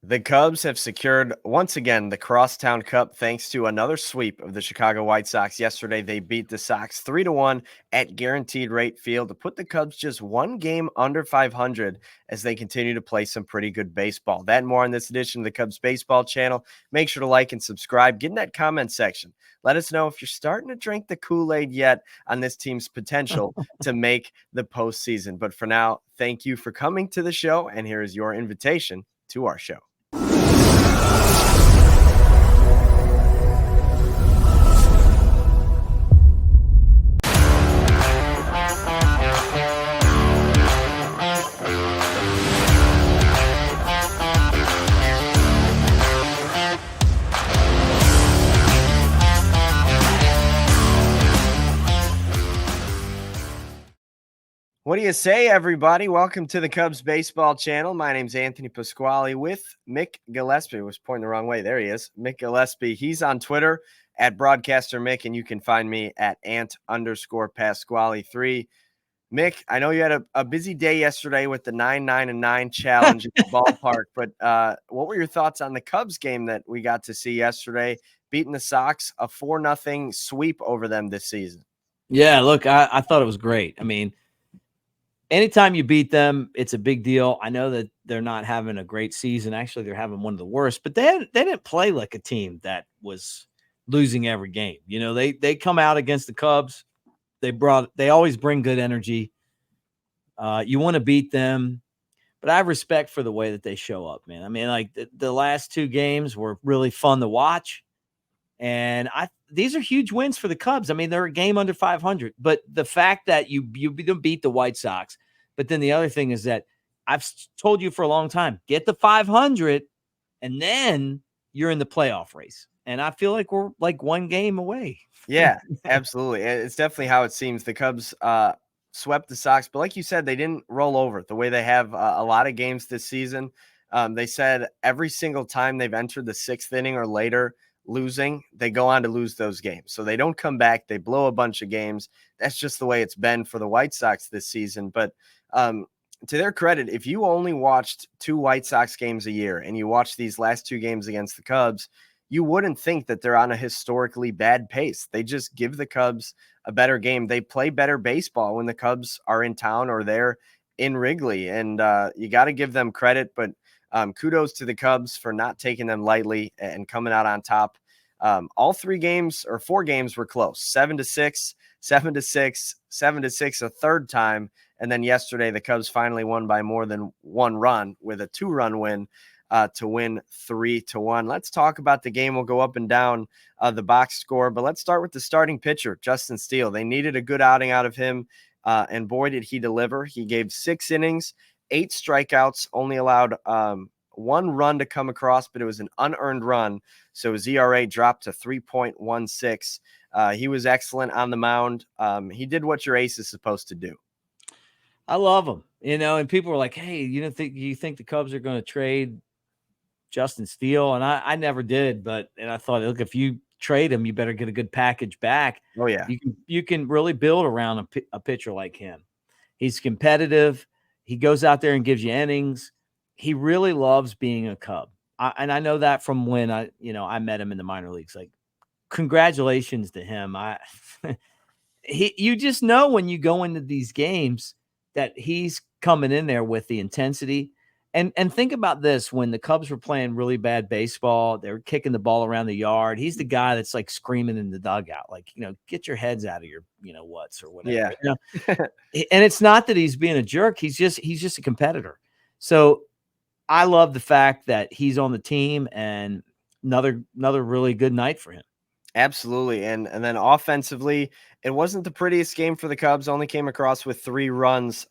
The Cubs have secured once again the Crosstown Cup thanks to another sweep of the Chicago White Sox. Yesterday, they beat the Sox 3-1 at Guaranteed Rate Field to put the Cubs just one game under 500 as they continue to play some pretty good baseball. That and more on this edition of the Cubs Baseball Channel. Make sure to like and subscribe. Get in that comment section. Let us know if you're starting to drink the Kool-Aid yet on this team's potential to make the postseason. But for now, thank you for coming to the show, and here is your invitation to our show. What do you say, everybody? Welcome to the Cubs Baseball Channel. My name's Anthony Pasquale with Mick Gillespie. I was pointing the wrong way. There he is. Mick Gillespie. He's on Twitter at Broadcaster Mick, and you can find me at Ant_Pasquale3. Mick, I know you had a busy day yesterday with the 9-9-9 challenge at the ballpark, but what were your thoughts on the Cubs game that we got to see yesterday, beating the Sox, a 4-0 sweep over them this season? Yeah, look, I thought it was great. I mean, anytime you beat them, it's a big deal. I know that they're not having a great season. Actually, they're having one of the worst, but they didn't play like a team that was losing every game. You know, they come out against the Cubs. They always bring good energy. You want to beat them, but I have respect for the way that they show up, man. I mean, like the last two games were really fun to watch. And these are huge wins for the Cubs. I mean, they're a game under 500, but the fact that you beat the White Sox, but then the other thing is that I've told you for a long time, get the 500 and then you're in the playoff race. And I feel like we're like one game away. Yeah, absolutely. It's definitely how it seems. The Cubs swept the Sox, but like you said, they didn't roll over the way they have a lot of games this season. They said every single time they've entered the sixth inning or later losing, they go on to lose those games. So they don't come back. They blow a bunch of games. That's just the way it's been for the White Sox this season. But to their credit, if you only watched two White Sox games a year and you watched these last two games against the Cubs, you wouldn't think that they're on a historically bad pace. They just give the Cubs a better game. They play better baseball when the Cubs are in town or they're in Wrigley. And you got to give them credit, but kudos to the Cubs for not taking them lightly and coming out on top. All four games were close, 7-6, 7-6, 7-6 a third time. And then yesterday, the Cubs finally won by more than one run with a 2-run win to win 3-1. Let's talk about the game. We'll go up and down the box score, but let's start with the starting pitcher, Justin Steele. They needed a good outing out of him, and boy, did he deliver. He gave 6 innings, 8 strikeouts, only allowed one run to come across, but it was an unearned run, so his ERA dropped to 3.16. He was excellent on the mound. He did what your ace is supposed to do. I love him, and people were like, hey, you think the Cubs are going to trade Justin Steele? And I never did, and I thought, look, if you trade him, you better get a good package back. Oh yeah. You can really build around a pitcher like him. He's competitive. He goes out there and gives you innings. He really loves being a Cub. And I know that from when I met him in the minor leagues. Like, congratulations to him. You just know when you go into these games that he's coming in there with the intensity. And think about this, when the Cubs were playing really bad baseball, they were kicking the ball around the yard. He's the guy that's like screaming in the dugout, like, get your heads out of your, what's or whatever. Yeah. And it's not that he's being a jerk. He's just a competitor. So I love the fact that he's on the team, and another really good night for him. Absolutely. And then offensively, it wasn't the prettiest game for the Cubs. Only came across with 3 runs.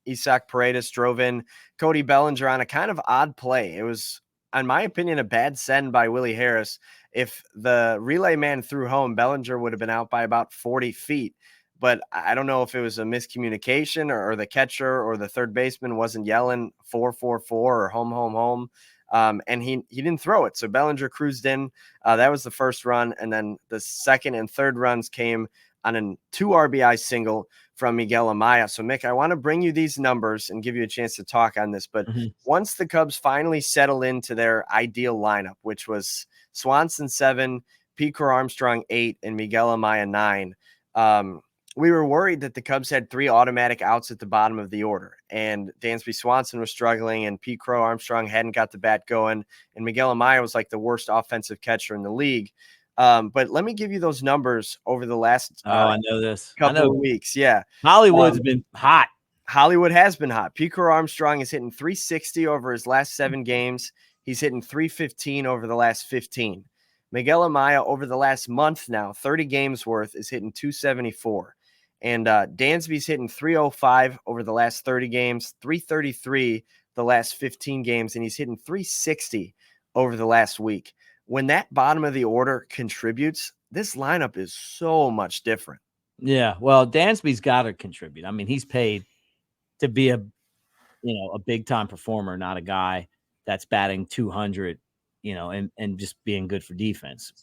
Isaac Paredes drove in Cody Bellinger on a kind of odd play. It was, in my opinion, a bad send by Willie Harris. If the relay man threw home, Bellinger would have been out by about 40 feet. But I don't know if it was a miscommunication or the catcher or the third baseman wasn't yelling 4-4-4 or home. And he didn't throw it. So Bellinger cruised in. That was the first run. And then the second and third runs came on a 2 RBI single from Miguel Amaya. So, Mick, I want to bring you these numbers and give you a chance to talk on this. But once the Cubs finally settled into their ideal lineup, which was Swanson 7, Crow-Armstrong 8, and Miguel Amaya 9, we were worried that the Cubs had 3 automatic outs at the bottom of the order, and Dansby Swanson was struggling, and Crow-Armstrong hadn't got the bat going, and Miguel Amaya was like the worst offensive catcher in the league. But let me give you those numbers over the last I know this. couple of weeks. Yeah. Hollywood's been hot. Hollywood has been hot. Crow-Armstrong is hitting 360 over his last 7 games. He's hitting 315 over the last 15. Miguel Amaya over the last month now, 30 games worth, is hitting 274. And Dansby's hitting 305 over the last 30 games, 333 the last 15 games, and he's hitting 360 over the last week. When that bottom of the order contributes, this lineup is so much different. Yeah, well, Dansby's got to contribute. I mean, he's paid to be a big time performer, not a guy that's batting 200, and just being good for defense.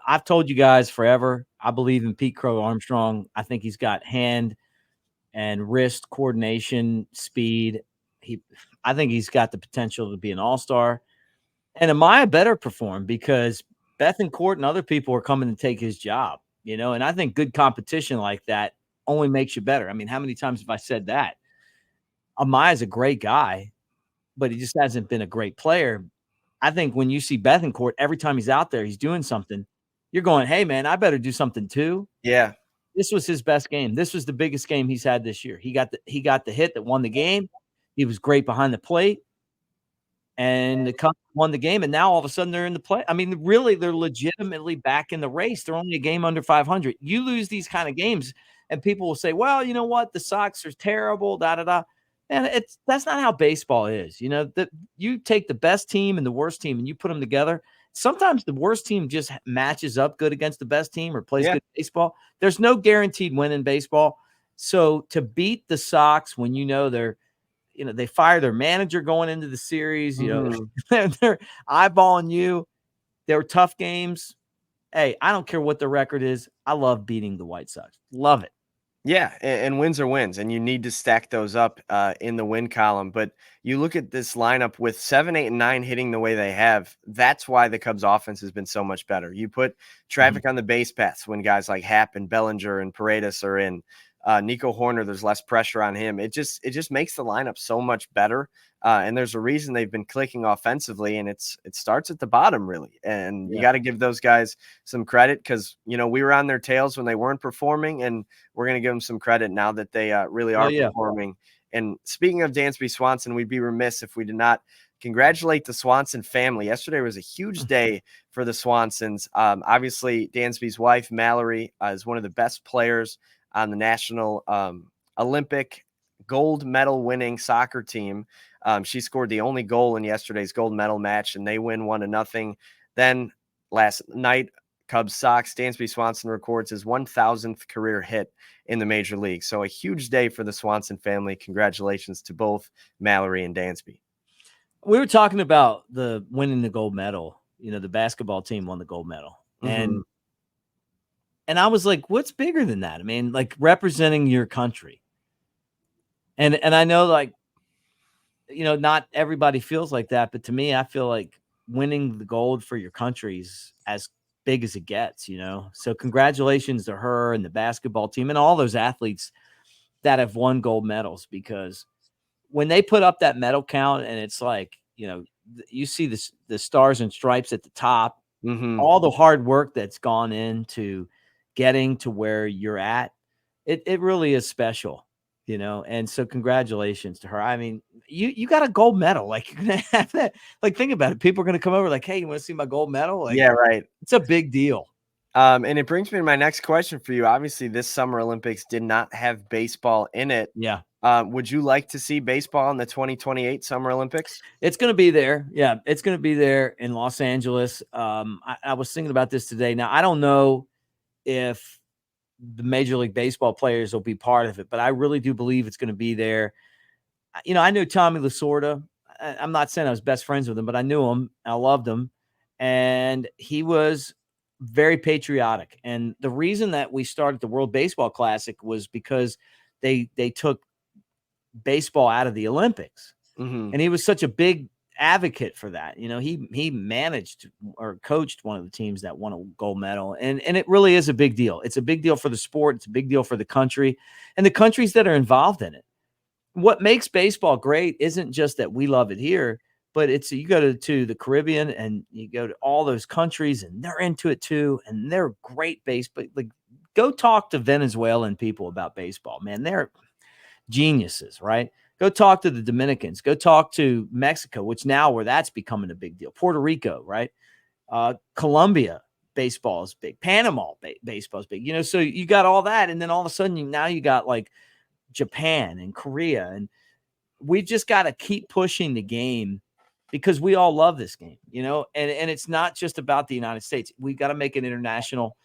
I've told you guys forever, I believe in Crow-Armstrong. I think he's got hand and wrist coordination, speed. I think he's got the potential to be an all-star. And Amaya better perform because Bethancourt and other people are coming to take his job, and I think good competition like that only makes you better. I mean, how many times have I said that? Amaya's a great guy, but he just hasn't been a great player. I think when you see Bethancourt, every time he's out there, he's doing something. You're going, hey, man, I better do something too. Yeah. This was his best game. This was the biggest game he's had this year. He got the hit that won the game. He was great behind the plate. And the Cubs won the game, and now all of a sudden they're in the play. I mean, really, they're legitimately back in the race. They're only a game under 500. You lose these kind of games, and people will say, well, you know what? The Sox are terrible, da-da-da. And that's not how baseball is. That you take the best team and the worst team and you put them together. Sometimes the worst team just matches up good against the best team or plays good baseball. There's no guaranteed win in baseball. So to beat the Sox when they fire their manager going into the series, they're eyeballing you. They were tough games. Hey, I don't care what the record is. I love beating the White Sox. Love it. Yeah, and wins are wins, and you need to stack those up in the win column. But you look at this lineup with 7, 8, and 9 hitting the way they have. That's why the Cubs' offense has been so much better. You put traffic on the base paths when guys like Happ and Bellinger and Paredes are in. Nico Horner, there's less pressure on him. It just makes the lineup so much better. And there's a reason they've been clicking offensively, and it starts at the bottom, really. And you got to give those guys some credit because, we were on their tails when they weren't performing, and we're going to give them some credit now that they really are performing. And speaking of Dansby Swanson, we'd be remiss if we did not congratulate the Swanson family. Yesterday was a huge day for the Swansons. Obviously, Dansby's wife, Mallory, is one of the best players on the national Olympic gold medal winning soccer team. She scored the only goal in yesterday's gold medal match, and they win 1-0. Then last night, Cubs Sox, Dansby Swanson records his 1,000th career hit in the major league. So a huge day for the Swanson family. Congratulations to both Mallory and Dansby. We were talking about the winning the gold medal. The basketball team won the gold medal. And I was like, what's bigger than that? I mean, like representing your country. And I know not everybody feels like that, but to me, I feel like winning the gold for your country is as big as it gets, So congratulations to her and the basketball team and all those athletes that have won gold medals, because when they put up that medal count and it's like, you see the stars and stripes at the top, all the hard work that's gone into getting to where you're at, it really is special, and so congratulations to her. I mean, you got a gold medal. Like, you're gonna have that. Like, think about it. People are gonna come over like, hey, you want to see my gold medal? Like, yeah, right. It's a big deal. And it brings me to my next question for you. Obviously, this Summer Olympics did not have baseball in it. Yeah. Would you like to see baseball in the 2028 Summer Olympics? It's going to be there. Yeah, it's going to be there in Los Angeles. I was thinking about this today. Now, I don't know if the Major League Baseball players will be part of it, but I really do believe it's going to be there. I knew Tommy Lasorda. I'm not saying I was best friends with him, but I knew him. I loved him. And he was very patriotic. And the reason that we started the World Baseball Classic was because they took baseball out of the Olympics. Mm-hmm. And he was such a big advocate for that. You know, he managed or coached one of the teams that won a gold medal. And it really is a big deal. It's a big deal for the sport. It's a big deal for the country and the countries that are involved in it. What makes baseball great isn't just that we love it here, but it's you go to the Caribbean and you go to all those countries and they're into it too. And they're great baseball. Like, go talk to Venezuelan people about baseball, man. They're geniuses, right? Go talk to the Dominicans. Go talk to Mexico, which now where that's becoming a big deal. Puerto Rico, right? Colombia, baseball is big. Panama, baseball is big. You know, so you got all that, and then all of a sudden now you got like Japan and Korea, and we just got to keep pushing the game because we all love this game, you know. And it's not just about the United States. We got to make it international.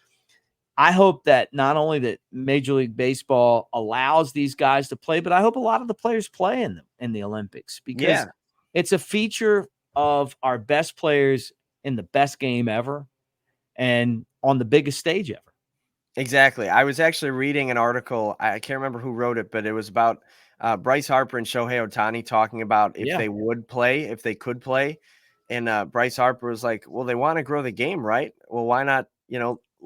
I hope that not only that Major League Baseball allows these guys to play, but I hope a lot of the players play in the Olympics because it's a feature of our best players in the best game ever and on the biggest stage ever. Exactly. I was actually reading an article. I can't remember who wrote it, but it was about Bryce Harper and Shohei Ohtani talking about if they would play, if they could play. And Bryce Harper was like, well, they want to grow the game, right? Well, why not,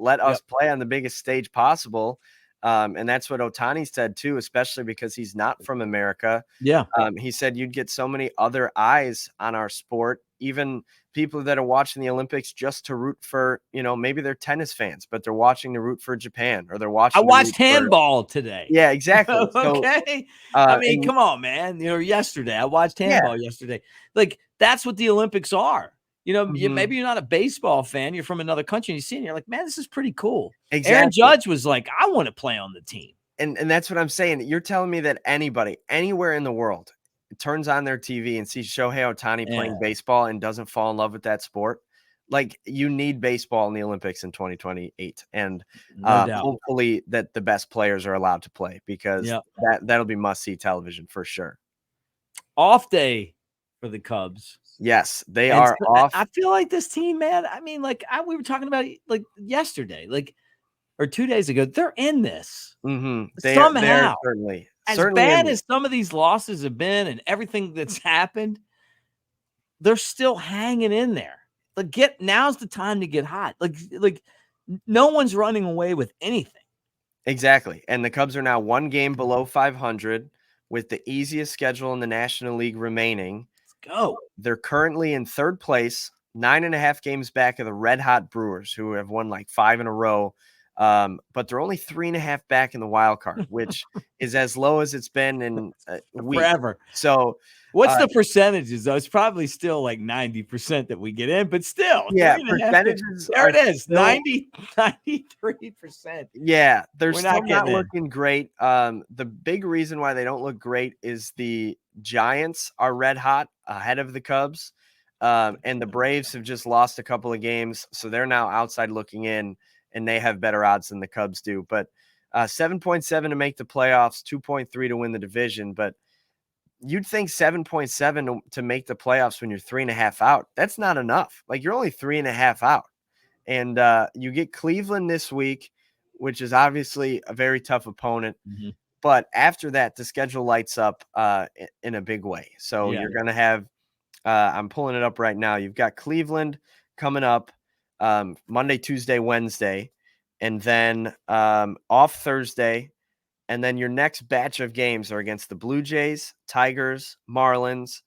let us play on the biggest stage possible? And that's what Ohtani said too, especially because he's not from America. Yeah. He said you'd get so many other eyes on our sport, even people that are watching the Olympics just to root for, maybe they're tennis fans, but they're watching to root for Japan or they're watching. I watched handball today. Yeah, exactly. Okay. I mean, come on, man. Yesterday I watched handball yesterday. Like, that's what the Olympics are. Maybe you're not a baseball fan. You're from another country and you see it and you're like, man, this is pretty cool. Exactly. Aaron Judge was like, I want to play on the team. And that's what I'm saying. You're telling me that anybody, anywhere in the world, turns on their TV and sees Shohei Ohtani playing baseball and doesn't fall in love with that sport. Like, you need baseball in the Olympics in 2028. And hopefully that the best players are allowed to play because that'll be must-see television for sure. Off day for the Cubs. Yes, they are off. I feel like this team, man, I mean, like we were talking about like yesterday, or 2 days ago, they're in this. Mm-hmm. Somehow. Certainly bad as some of these losses have been and everything that's happened, they're still hanging in there. Like, now's the time to get hot. Like no one's running away with anything. Exactly. And the Cubs are now 1 game below 500 with the easiest schedule in the National League remaining. Let's go. They're currently in 3rd place, 9.5 games back of the Red Hot Brewers, who have won like 5 in a row. But they're only 3.5 back in the wild card, which is as low as it's been in forever. So what's the percentages though? It's probably still like 90% that we get in, but still, percentages. There it is. 93%. Yeah, they're still not looking great. The big reason why they don't look great is the Giants are red hot ahead of the Cubs. And the Braves have just lost a couple of games, so they're now outside looking in. And they have better odds than the Cubs do. But 7.7 to make the playoffs, 2.3 to win the division. But you'd think 7.7 to make the playoffs when you're 3.5 out. That's not enough. Like, you're only 3.5 out. And you get Cleveland this week, which is obviously a very tough opponent. Mm-hmm. But after that, the schedule lights up in a big way. So you're going to have I'm pulling it up right now. You've got Cleveland coming up. Monday, Tuesday, Wednesday, and then off Thursday. And then your next batch of games are against the Blue Jays, Tigers, Marlins,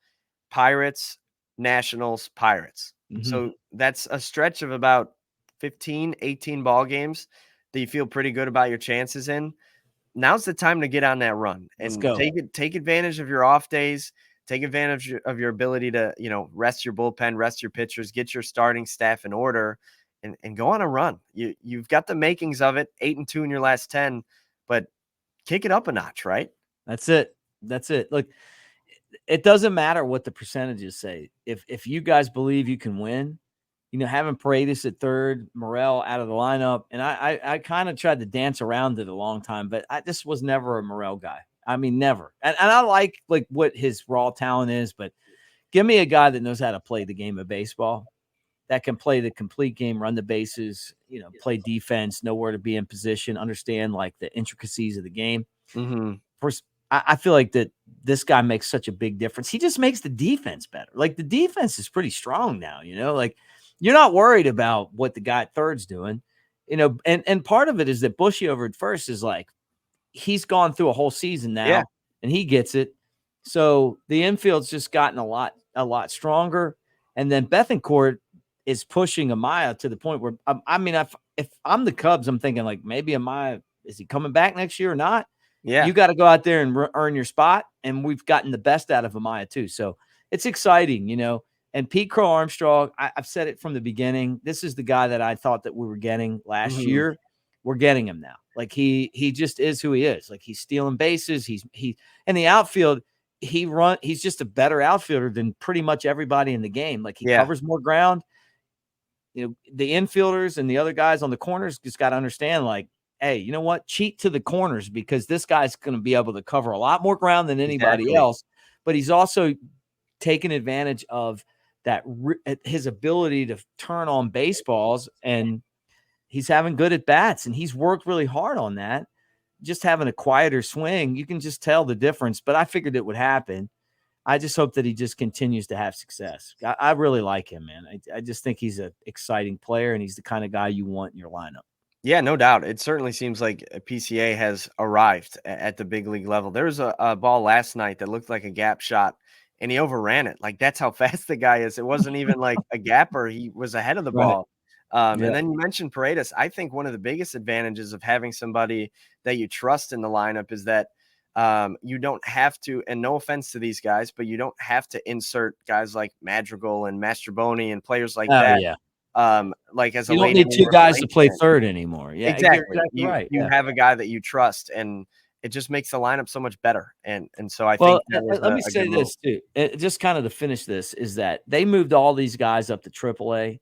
Pirates, Nationals, Pirates. Mm-hmm. So that's a stretch of about 15, 18 ball games that you feel pretty good about your chances in. Now's the time to get on that run and take advantage of your off days. Take advantage of your ability to, rest your bullpen, rest your pitchers, get your starting staff in order, and go on a run. You've got the makings of it, 8-2 in your last 10, but kick it up a notch, right? That's it. Look, it doesn't matter what the percentages say. If you guys believe you can win, having Paredes at third, Morel out of the lineup, and I kind of tried to dance around it a long time, but I just was never a Morel guy. I mean, never. And I like what his raw talent is, but give me a guy that knows how to play the game of baseball. that can play the complete game, run the bases, play defense, know where to be in position, understand like the intricacies of the game. Mm-hmm. First, I feel like that this guy makes such a big difference. He just makes the defense better. Like the defense is pretty strong now, like you're not worried about what the guy at third's doing, and part of it is that Bushy over at first is like, he's gone through a whole season now and he gets it. So the infield's just gotten a lot stronger. And then Bethancourt is pushing Amaya to the point where, if I'm the Cubs, I'm thinking like maybe Amaya, is he coming back next year or not? Yeah. You got to go out there and earn your spot. And we've gotten the best out of Amaya too. So it's exciting, and Pete Crow-Armstrong, I've said it from the beginning. This is the guy that I thought that we were getting last year. We're getting him now. Like he just is who he is. Like he's stealing bases. He's in the outfield. He's just a better outfielder than pretty much everybody in the game. Like he covers more ground. The infielders and the other guys on the corners just got to understand, like, hey, you know what? Cheat to the corners because this guy's going to be able to cover a lot more ground than anybody else. But he's also taking advantage of that, his ability to turn on baseballs, and he's having good at bats, and he's worked really hard on that. Just having a quieter swing, you can just tell the difference. But I figured it would happen. I just hope that he just continues to have success. I really like him, man. I just think he's an exciting player, and he's the kind of guy you want in your lineup. Yeah, no doubt. It certainly seems like a PCA has arrived at the big league level. There was a ball last night that looked like a gap shot, and he overran it. Like, that's how fast the guy is. It wasn't even like a gapper. He was ahead of the ball. And then you mentioned Paredes. I think one of the biggest advantages of having somebody that you trust in the lineup is that you don't have to, and no offense to these guys, but you don't have to insert guys like Madrigal and Mastroboni and players like that. Yeah. Like as you a don't need two guys to play third anymore. Yeah, exactly. You're exactly right. You have a guy that you trust, and it just makes the lineup so much better. And so I think that was let me say this too. Just kind of to finish this is that they moved all these guys up to AAA.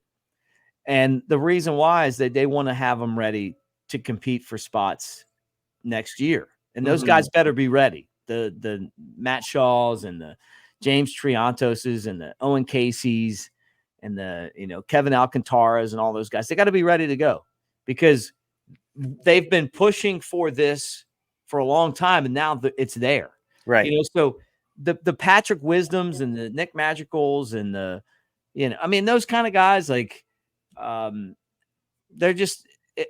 And the reason why is that they want to have them ready to compete for spots next year. And those guys better be ready. The Matt Shaws and the James Triantoses and the Owen Caseys and the, Kevin Alcantaras and all those guys, they got to be ready to go because they've been pushing for this for a long time. And now it's there. Right. So the Patrick Wisdoms and the Nick Magicals and the, those kind of guys, like, they're just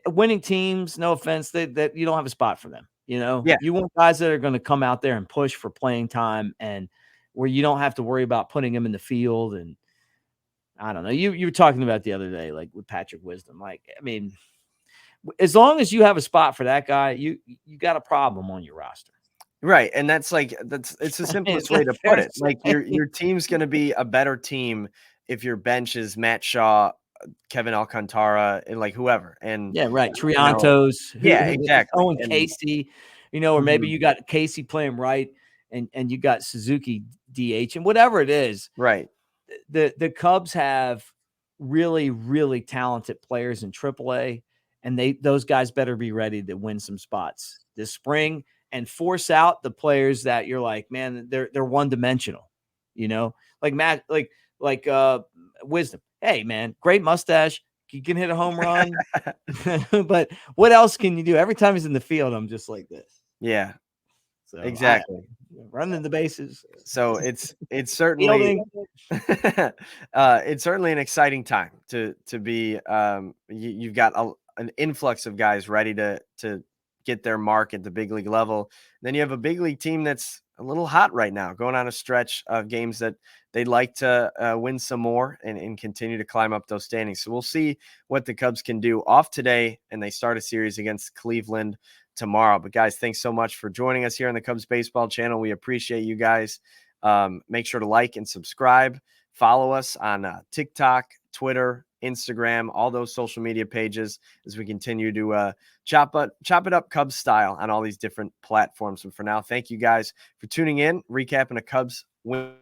winning teams. No offense, that you don't have a spot for them. You want guys that are going to come out there and push for playing time, and where you don't have to worry about putting them in the field. And I don't know. You were talking about the other day, like with Patrick Wisdom. Like, as long as you have a spot for that guy, you got a problem on your roster. Right. And it's the simplest way to put it. Like your team's going to be a better team if your bench is Matt Shaw, Kevin Alcantara, and like whoever. And right. Triantos. Exactly. Owen Casey, or maybe you got Casey playing right and you got Suzuki DH and whatever it is. Right. The Cubs have really, really talented players in AAA, and those guys better be ready to win some spots this spring and force out the players that you're like, man, they're one-dimensional, like Matt, like Wisdom. Hey, man, great mustache. You can hit a home run. But what else can you do? Every time he's in the field, I'm just like this. Yeah. So exactly. Running the bases. So it's certainly it's certainly an exciting time to be you've got an influx of guys ready to get their mark at the big league level. Then you have a big league team that's a little hot right now, going on a stretch of games that they'd like to win some more and continue to climb up those standings. So we'll see what the Cubs can do off today, and they start a series against Cleveland tomorrow. But guys, thanks so much for joining us here on the Cubs Baseball channel. We appreciate you guys. Make sure to like and subscribe. Follow us on TikTok, Twitter, Instagram, all those social media pages as we continue to chop it up Cubs style on all these different platforms. And for now, thank you guys for tuning in, recapping a Cubs win.